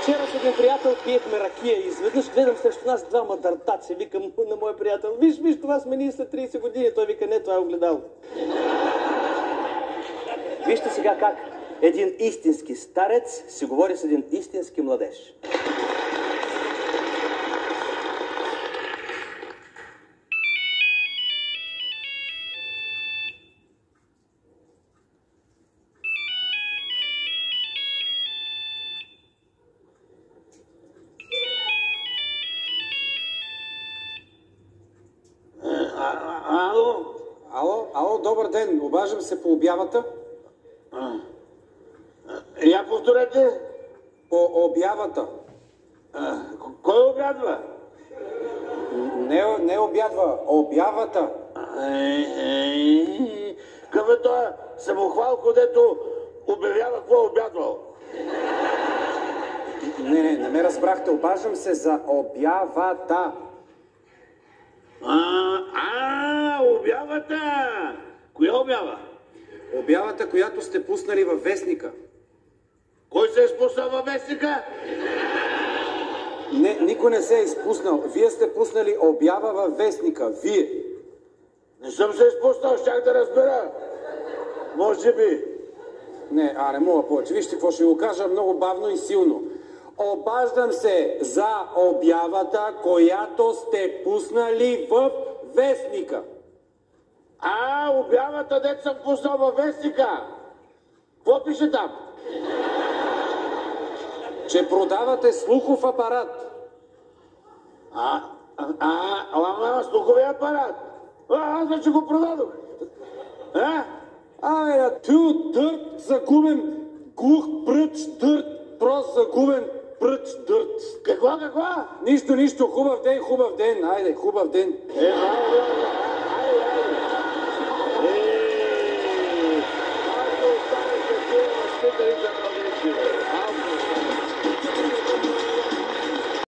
Вчера с един приятел пиехме ракия и изведнъж гледам срещу нас двама дъртаци. Викам на моя приятел: виж, това сме ние след 30 години. Той вика: не, това е огледало. Вижте сега как един истински старец си говори с един истински младеж. Ало, добър ден. Обаждам се по обявата. Я повторете. По обявата. Кой обядва? Не обядва, обявата. Какъв е този самохвалко, дето обявява какво е обядвал? Не ме разбрахте. Обаждам се за обявата. Обявата! Коя обява? Обявата, която сте пуснали във вестника. Кой се е спуснал във вестника? Не, никой не се е изпуснал. Вие сте пуснали обява във вестника. Вие. Не съм се изпуснал, щях да разбера. Може би. Не мога повече. Вижте какво ще го кажа много бавно и силно. Обаждам се за обявата, която сте пуснали в вестника. Обявата, дето съм пуснал във вестника. Какво пише там? Че продавате слухов апарат. Слуховия апарат. Аз вече го продадох. Ту дърт, загубен, глух пръч, дърт, прост загубен пръч, дърт. Какво? Нищо, хубав ден, айде, хубав ден. Аз да останах да тия възпитали за